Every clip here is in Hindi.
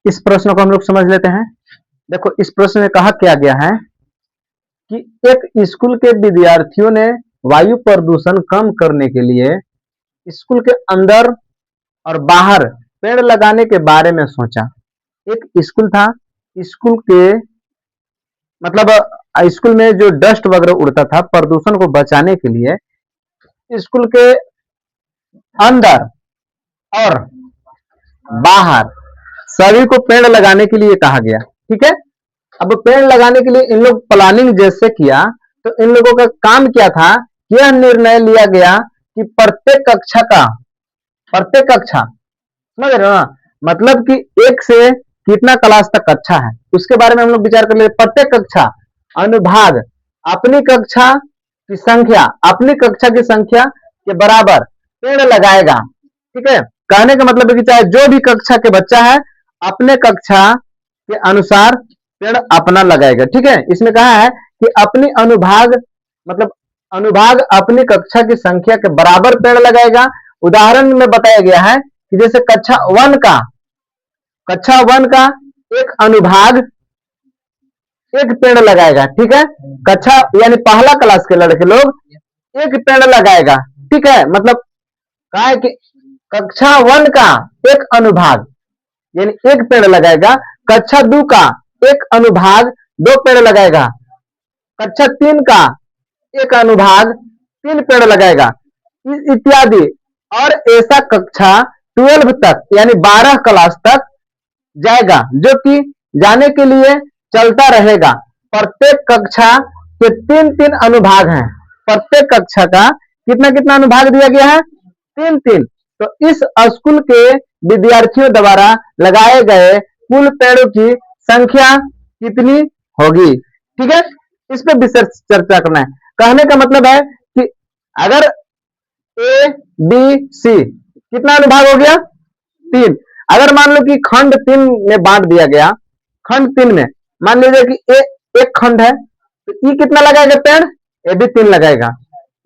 इस प्रश्न को हम लोग समझ लेते हैं। देखो, इस प्रश्न में कहा क्या गया है कि एक स्कूल के विद्यार्थियों ने वायु प्रदूषण कम करने के लिए स्कूल के अंदर और बाहर पेड़ लगाने के बारे में सोचा। एक स्कूल था, स्कूल के मतलब स्कूल में जो डस्ट वगैरह उड़ता था, प्रदूषण को बचाने के लिए स्कूल के अंदर और बाहर सभी को पेड़ लगाने के लिए कहा गया। ठीक है, अब पेड़ लगाने के लिए इन लोग प्लानिंग जैसे किया, तो इन लोगों का काम क्या था, यह निर्णय लिया गया कि प्रत्येक कक्षा समझ रहे हो ना, मतलब कि एक से कितना क्लास तक अच्छा है उसके बारे में हम लोग विचार कर ले। प्रत्येक कक्षा अनुभाग अपनी कक्षा की संख्या के बराबर पेड़ लगाएगा। ठीक है, कहने का मतलब है कि चाहे जो भी कक्षा के बच्चा है अपने कक्षा के अनुसार पेड़ अपना लगाएगा। ठीक है, इसमें कहा है कि अपनी अनुभाग अपनी कक्षा की संख्या के बराबर पेड़ लगाएगा। उदाहरण में बताया गया है कि जैसे कक्षा वन का एक अनुभाग एक पेड़ लगाएगा। ठीक है, कक्षा यानी पहला क्लास के लड़के लोग एक पेड़ लगाएगा। ठीक है, मतलब कहा है कि कक्षा 1 का एक अनुभाग यानी एक पेड़ लगाएगा, कक्षा 2 का एक अनुभाग 2 पेड़ लगाएगा, कक्षा 3 का एक अनुभाग 3 पेड़ लगाएगा, इत्यादि। और ऐसा कक्षा 12 तक यानी 12 क्लास तक जाएगा, जो कि जाने के लिए चलता रहेगा। प्रत्येक कक्षा के 3-3 अनुभाग हैं। प्रत्येक कक्षा का कितना कितना अनुभाग दिया गया है, 3-3। तो इस स्कूल के विद्यार्थियों द्वारा लगाए गए कुल पेड़ों की संख्या कितनी होगी। ठीक है, इस पर विशेष चर्चा करना है। कहने का मतलब है कि अगर ए बी सी कितना अनुभाग हो गया, 3। अगर मान लो कि खंड 3 में बांट दिया गया, खंड 3 में मान लीजिए कि एक खंड है, तो ई कितना लगाएगा पेड़, ए भी 3 लगाएगा।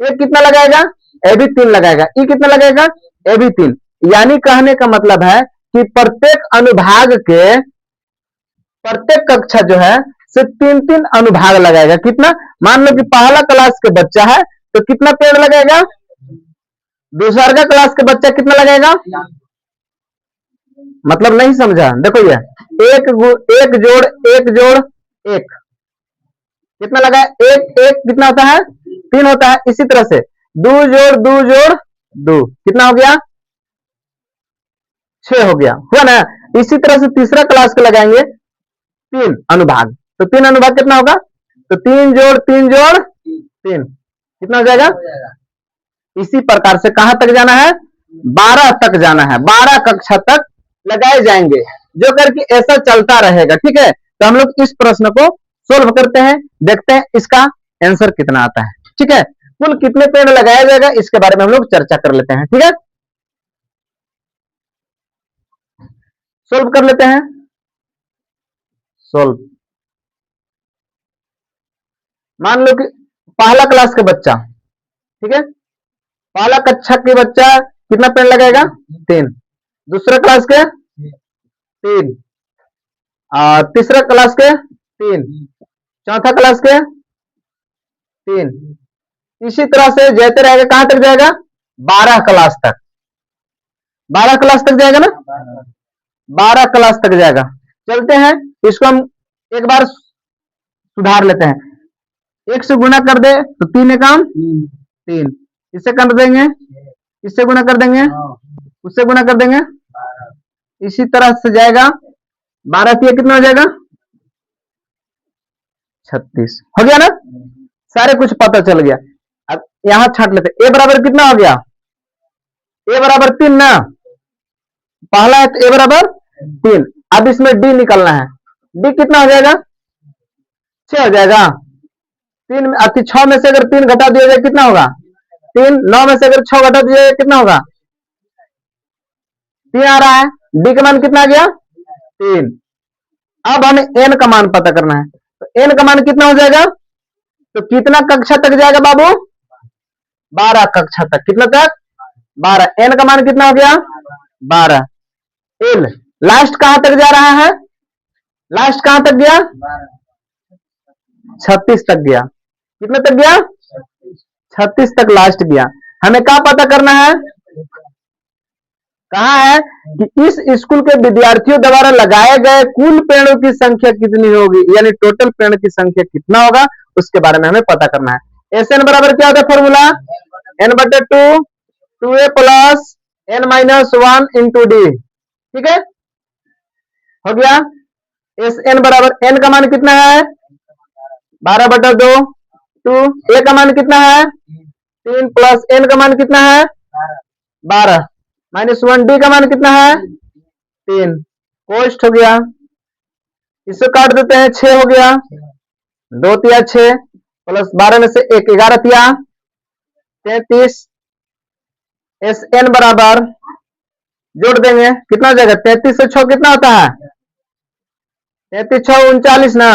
ए कितना लगाएगा, ए भी 3 लगाएगा। ई कितना लगाएगा, ए भी 3। यानी कहने का मतलब है कि प्रत्येक अनुभाग के प्रत्येक कक्षा जो है सिर्फ 3-3 अनुभाग लगाएगा। कितना, मान लो कि पहला क्लास के बच्चा है तो कितना पेड़ लगाएगा, दूसरा क्लास के बच्चा कितना लगाएगा, मतलब नहीं समझा। देखो ये एक जोड़ एक कितना लगा, एक एक कितना होता है, 3 होता है। इसी तरह से 2 जोड़ 2 कितना हो गया, 6 हो गया, हुआ ना। इसी तरह से तीसरा क्लास के लगाएंगे 3 अनुभाग, तो 3 अनुभाग कितना होगा, तो 3 जोड़ 3 कितना हो जाएगा। इसी प्रकार से कहां तक जाना है, 12 तक जाना है, 12 कक्षा तक लगाए जाएंगे, जो करके ऐसा चलता रहेगा। ठीक है, तो हम लोग इस प्रश्न को सोल्व करते हैं, देखते हैं इसका आंसर कितना आता है। ठीक है, कुल कितने पेड़ लगाया जाएगा इसके बारे में हम लोग चर्चा कर लेते हैं। ठीक है, सोल्व कर लेते हैं। सोल्व, मान लो कि पहला क्लास के बच्चा, ठीक है, पहला कक्षा के बच्चा कितना पेड़ लगाएगा, 3। दूसरा क्लास के 3, तीसरा क्लास के 3, चौथा क्लास के 3। इसी तरह से जाते रहेगा, कहां तक जाएगा, 12 क्लास तक। 12 क्लास तक जाएगा ना, 12 क्लास तक जाएगा। चलते हैं, इसको हम एक बार सुधार लेते हैं। 1 से गुना कर दे तो 3 एकम 3, इससे कर देंगे, इससे गुना कर देंगे, उससे गुना कर देंगे, इसी तरह से जाएगा। 12 से कितना हो जाएगा, 36 हो गया ना। सारे कुछ पता चल गया। अब यहां छाट लेते, ए बराबर कितना हो गया, ए बराबर 3 ना, पहला है तो ए बराबर 3। अब इसमें डी निकलना है, डी कितना हो जाएगा, 6 हो जाएगा। 6 में से अगर 3 घटा दिया जाए कितना होगा, 3। 9 में से अगर 6 घटा दिया जाए कितना होगा, 3 आ रहा है। डी का मान कितना आ गया, 3। अब हमें एन का मान पता करना है, तो एन का मान कितना हो जाएगा, तो कितना कक्षा तक जाएगा बाबू, 12 कक्षा तक। कितना तक, 12। एन का मान कितना हो गया, 12। एल लास्ट कहां तक जा रहा है? लास्ट कहां तक गया? 36 तक गया। कितने तक गया? 36 तक लास्ट गया। हमें क्या पता करना है? कहा है कि इस स्कूल के विद्यार्थियों द्वारा लगाए गए कुल पेड़ों की संख्या कितनी होगी, यानी टोटल पेड़ की संख्या कितना होगा, उसके बारे में हमें पता करना है। एस एन बराबर क्या होता है formula? n/2 2a plus n minus 1 into D. ठीक है, हो गया। एस एन बराबर एन का मान कितना है? 12/2। टू ए का मान कितना है? 3 प्लस एन का मान कितना है? 12 माइनस 1 डी का मान कितना है? 3। कोष्ट हो गया, इसको काट देते हैं, 6 हो गया। 2 तिया 6 प्लस 12 में से 1 11 तिया 33। एस एन बराबर जोड़ देंगे, कितना हो जाएगा? 33 से 6 कितना होता है? 33 6 39 ना।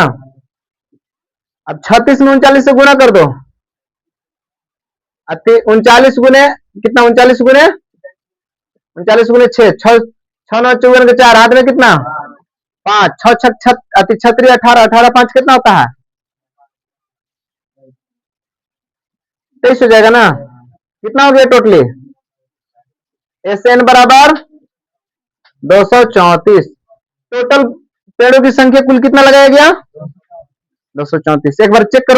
अब 36 में 39 से गुणा कर दो। 39 गुने कितना? 39 गुने 6 6 9 54 के 4 हाथ में कितना? 5 6 6 छत्री 18 18 5 कितना होता है? 23 हो जाएगा ना। कितना हो गया टोटली? एस एन बराबर 234। टोटल पेड़ों की संख्या कुल कितना लगाया गया? 234। एक बार चेक करो।